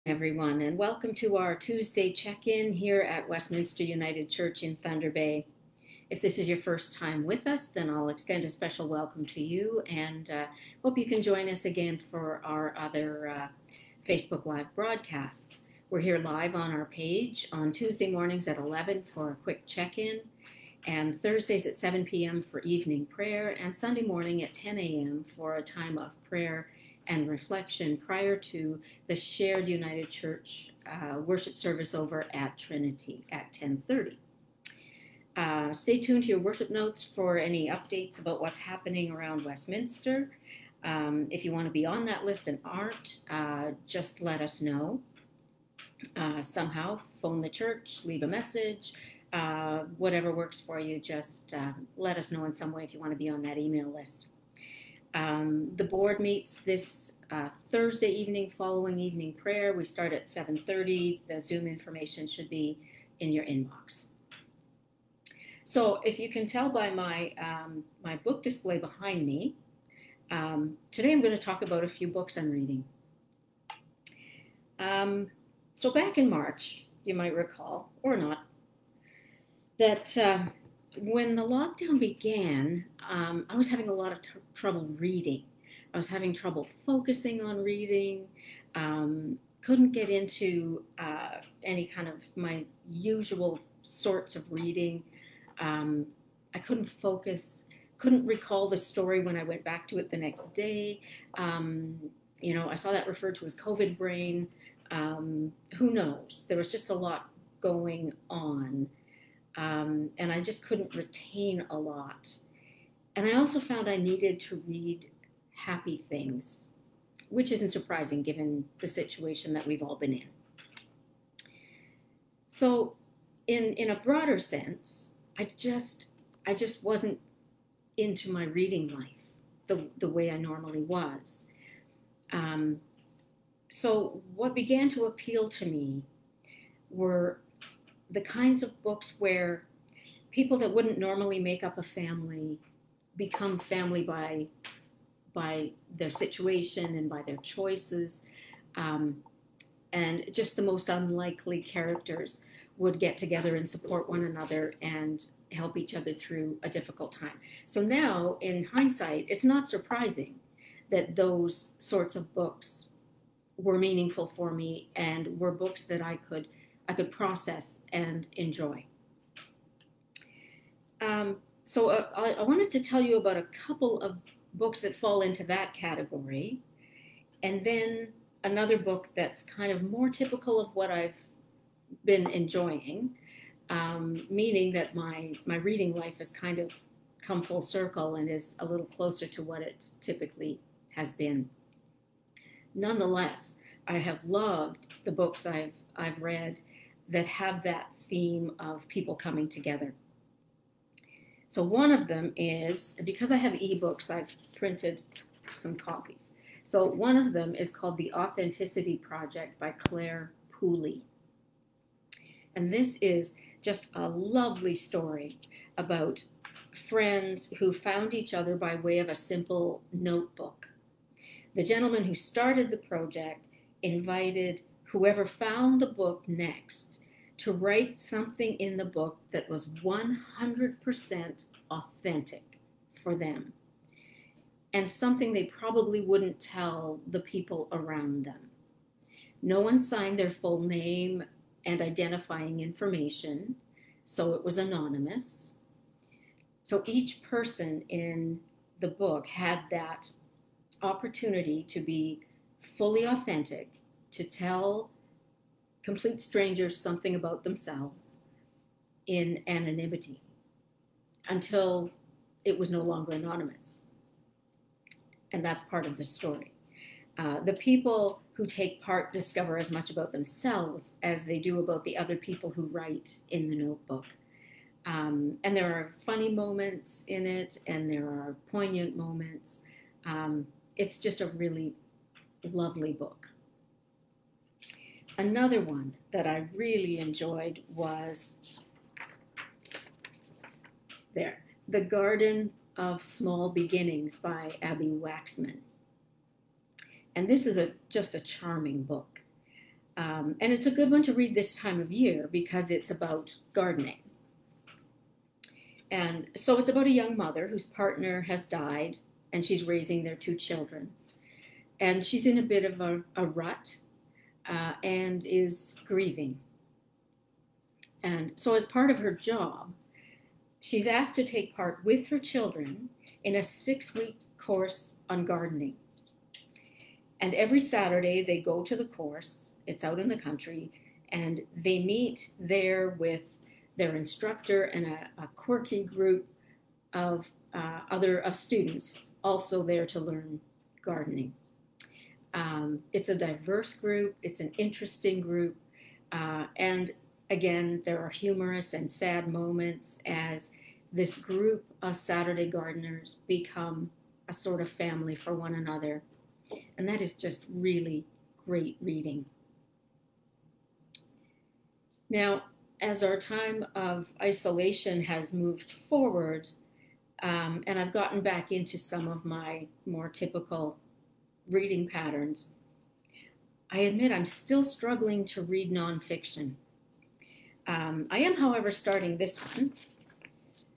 Everyone, and welcome to our Tuesday check-in here at Westminster United Church in Thunder Bay. If this is your first time with us, then I'll extend a special welcome to you and hope you can join us again for our other Facebook Live broadcasts. We're here live on our page on Tuesday mornings at 11 for a quick check-in, and Thursdays at 7 p.m. for evening prayer, and Sunday morning at 10 a.m. for a time of prayer and reflection prior to the shared United Church worship service over at Trinity at 10:30. Stay tuned to your worship notes for any updates about what's happening around Westminster. If you want to be on that list and aren't, just let us know. Somehow, phone the church, leave a message, whatever works for you, just let us know in some way if you want to be on that email list. The board meets this Thursday evening following evening prayer. We start at 7:30. The Zoom information should be in your inbox. So if you can tell by my book display behind me, today I'm going to talk about a few books I'm reading. So back in March, you might recall, or not, that when the lockdown began, I was having a lot of trouble reading. I was having trouble focusing on reading, couldn't get into any kind of my usual sorts of reading. I couldn't focus, couldn't recall the story when I went back to it the next day. I saw that referred to as COVID brain. Who knows? There was just a lot going on. And I just couldn't retain a lot. And I also found I needed to read happy things, which isn't surprising given the situation that we've all been in. So in a broader sense, I just wasn't into my reading life the way I normally was. So what began to appeal to me were the kinds of books where people that wouldn't normally make up a family become family by their situation and by their choices, and just the most unlikely characters would get together and support one another and help each other through a difficult time. So now, in hindsight, it's not surprising that those sorts of books were meaningful for me and were books that I could process and enjoy. So I wanted to tell you about a couple of books that fall into that category, and then another book that's kind of more typical of what I've been enjoying, meaning that my reading life has kind of come full circle and is a little closer to what it typically has been. Nonetheless, I have loved the books I've read that have that theme of people coming together. So one of them is, because I have ebooks, I've printed some copies. So one of them is called The Authenticity Project by Claire Pooley. And this is just a lovely story about friends who found each other by way of a simple notebook. The gentleman who started the project invited whoever found the book next to write something in the book that was 100% authentic for them, and something they probably wouldn't tell the people around them. No one signed their full name and identifying information, so it was anonymous. So each person in the book had that opportunity to be fully authentic, to tell complete strangers something about themselves in anonymity until it was no longer anonymous. And that's part of the story. The people who take part discover as much about themselves as they do about the other people who write in the notebook. And there are funny moments in it, and there are poignant moments. It's just a really lovely book. Another one that I really enjoyed was The Garden of Small Beginnings by Abby Waxman. And this is just a charming book. And it's a good one to read this time of year because it's about gardening. And so it's about a young mother whose partner has died and she's raising their 2 children. And she's in a bit of a rut and is grieving. And so as part of her job, she's asked to take part with her children in a 6-week course on gardening. And every Saturday they go to the course. It's out in the country, and they meet there with their instructor and a quirky group of students also there to learn gardening. It's a diverse group. It's an interesting group, and again, there are humorous and sad moments as this group of Saturday gardeners become a sort of family for one another. And that is just really great reading. Now, as our time of isolation has moved forward, and I've gotten back into some of my more typical reading patterns, I admit I'm still struggling to read nonfiction. I am, however, starting this one.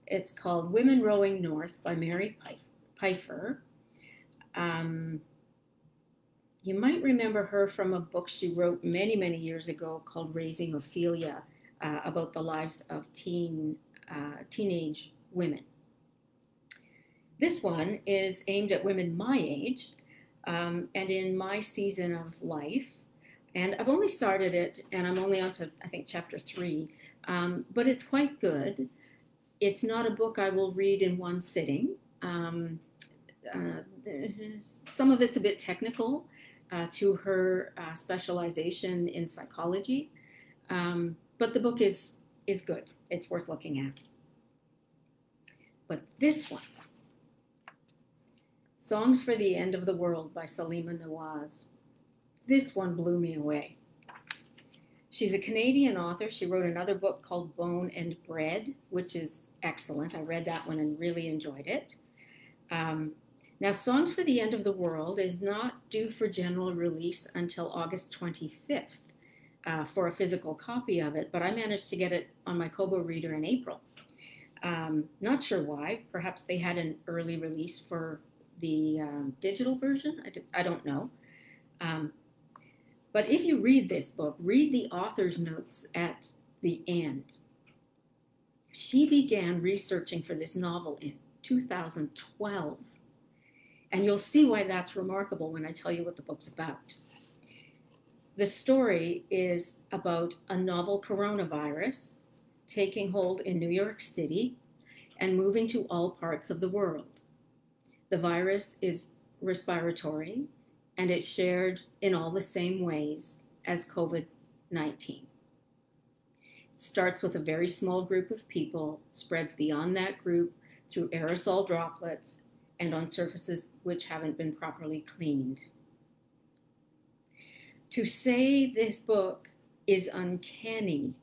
It's called Women Rowing North by Mary Pipher. You might remember her from a book she wrote many, many years ago called Raising Ophelia, about the lives of teenage women. This one is aimed at women my age and in my season of life. And I've only started it, and I'm only on to, I think, chapter 3, but it's quite good. It's not a book I will read in one sitting. Some of it's a bit technical to her specialization in psychology, but the book is good. It's worth looking at. But this one, Songs for the End of the World by Salima Nawaz. This one blew me away. She's a Canadian author. She wrote another book called Bone and Bread, which is excellent. I read that one and really enjoyed it. Now, Songs for the End of the World is not due for general release until August 25th for a physical copy of it, but I managed to get it on my Kobo reader in April. Not sure why. Perhaps they had an early release for the digital version. I don't know. But if you read this book, read the author's notes at the end. She began researching for this novel in 2012. And you'll see why that's remarkable when I tell you what the book's about. The story is about a novel coronavirus taking hold in New York City and moving to all parts of the world. The virus is respiratory, and it's shared in all the same ways as COVID-19. It starts with a very small group of people, spreads beyond that group through aerosol droplets and on surfaces which haven't been properly cleaned. To say this book is uncanny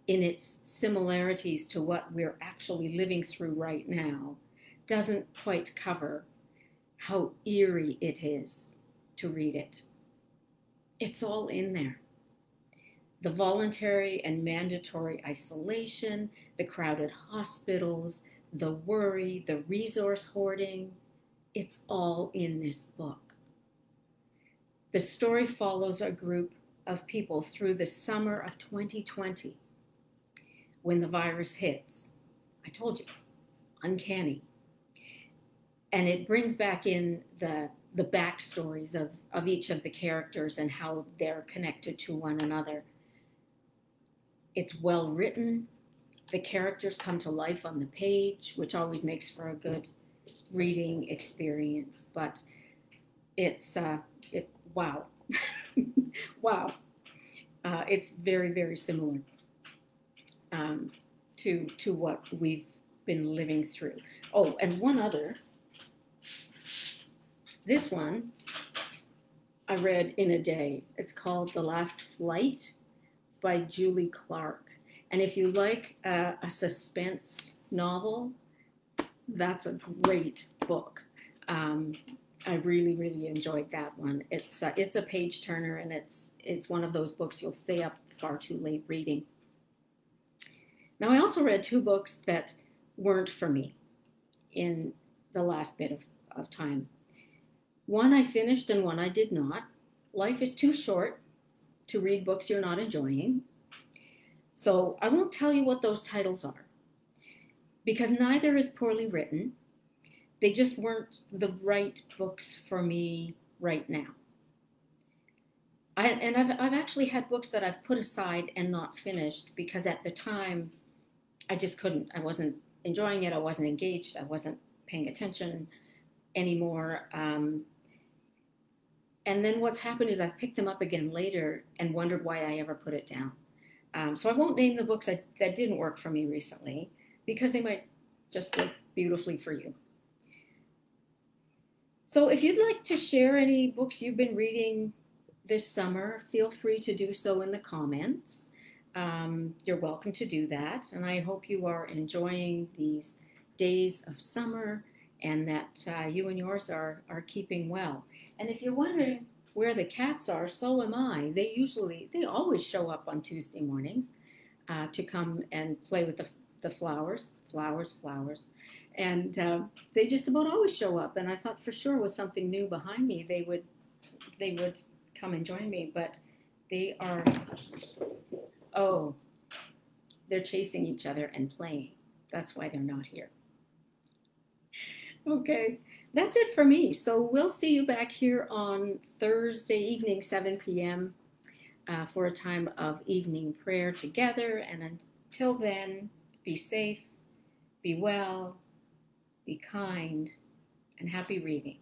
in its similarities to what we're actually living through right now doesn't quite cover how eerie it is to read it. It's all in there. The voluntary and mandatory isolation, the crowded hospitals, the worry, the resource hoarding, it's all in this book. The story follows a group of people through the summer of 2020 when the virus hits. I told you, uncanny. And it brings back in the backstories of each of the characters and how they're connected to one another. It's well written. The characters come to life on the page, which always makes for a good reading experience. But it's, wow. Wow. It's very, very similar to what we've been living through. Oh, and one other. This one I read in a day. It's called The Last Flight by Julie Clark. And if you like a suspense novel, that's a great book I really, really enjoyed that one. It's a page turner, and it's one of those books you'll stay up far too late reading. Now, I also read two books that weren't for me in the last bit of time. One I finished and one I did not. Life is too short to read books you're not enjoying. So I won't tell you what those titles are, because neither is poorly written. They just weren't the right books for me right now. I've actually had books that I've put aside and not finished because at the time I just couldn't. I wasn't enjoying it. I wasn't engaged. I wasn't paying attention anymore. And then what's happened is I've picked them up again later and wondered why I ever put it down. So I won't name the books that didn't work for me recently because they might just work beautifully for you. So if you'd like to share any books you've been reading this summer, feel free to do so in the comments. You're welcome to do that. And I hope you are enjoying these days of summer and that you and yours are keeping well. And if you're wondering where the cats are, so am I. They always show up on Tuesday mornings to come and play with the flowers. And they just about always show up. And I thought for sure with something new behind me, they would come and join me. But they are, they're chasing each other and playing. That's why they're not here. Okay, that's it for me. So we'll see you back here on Thursday evening, 7 p.m. For a time of evening prayer together. And until then, be safe, be well, be kind, and happy reading.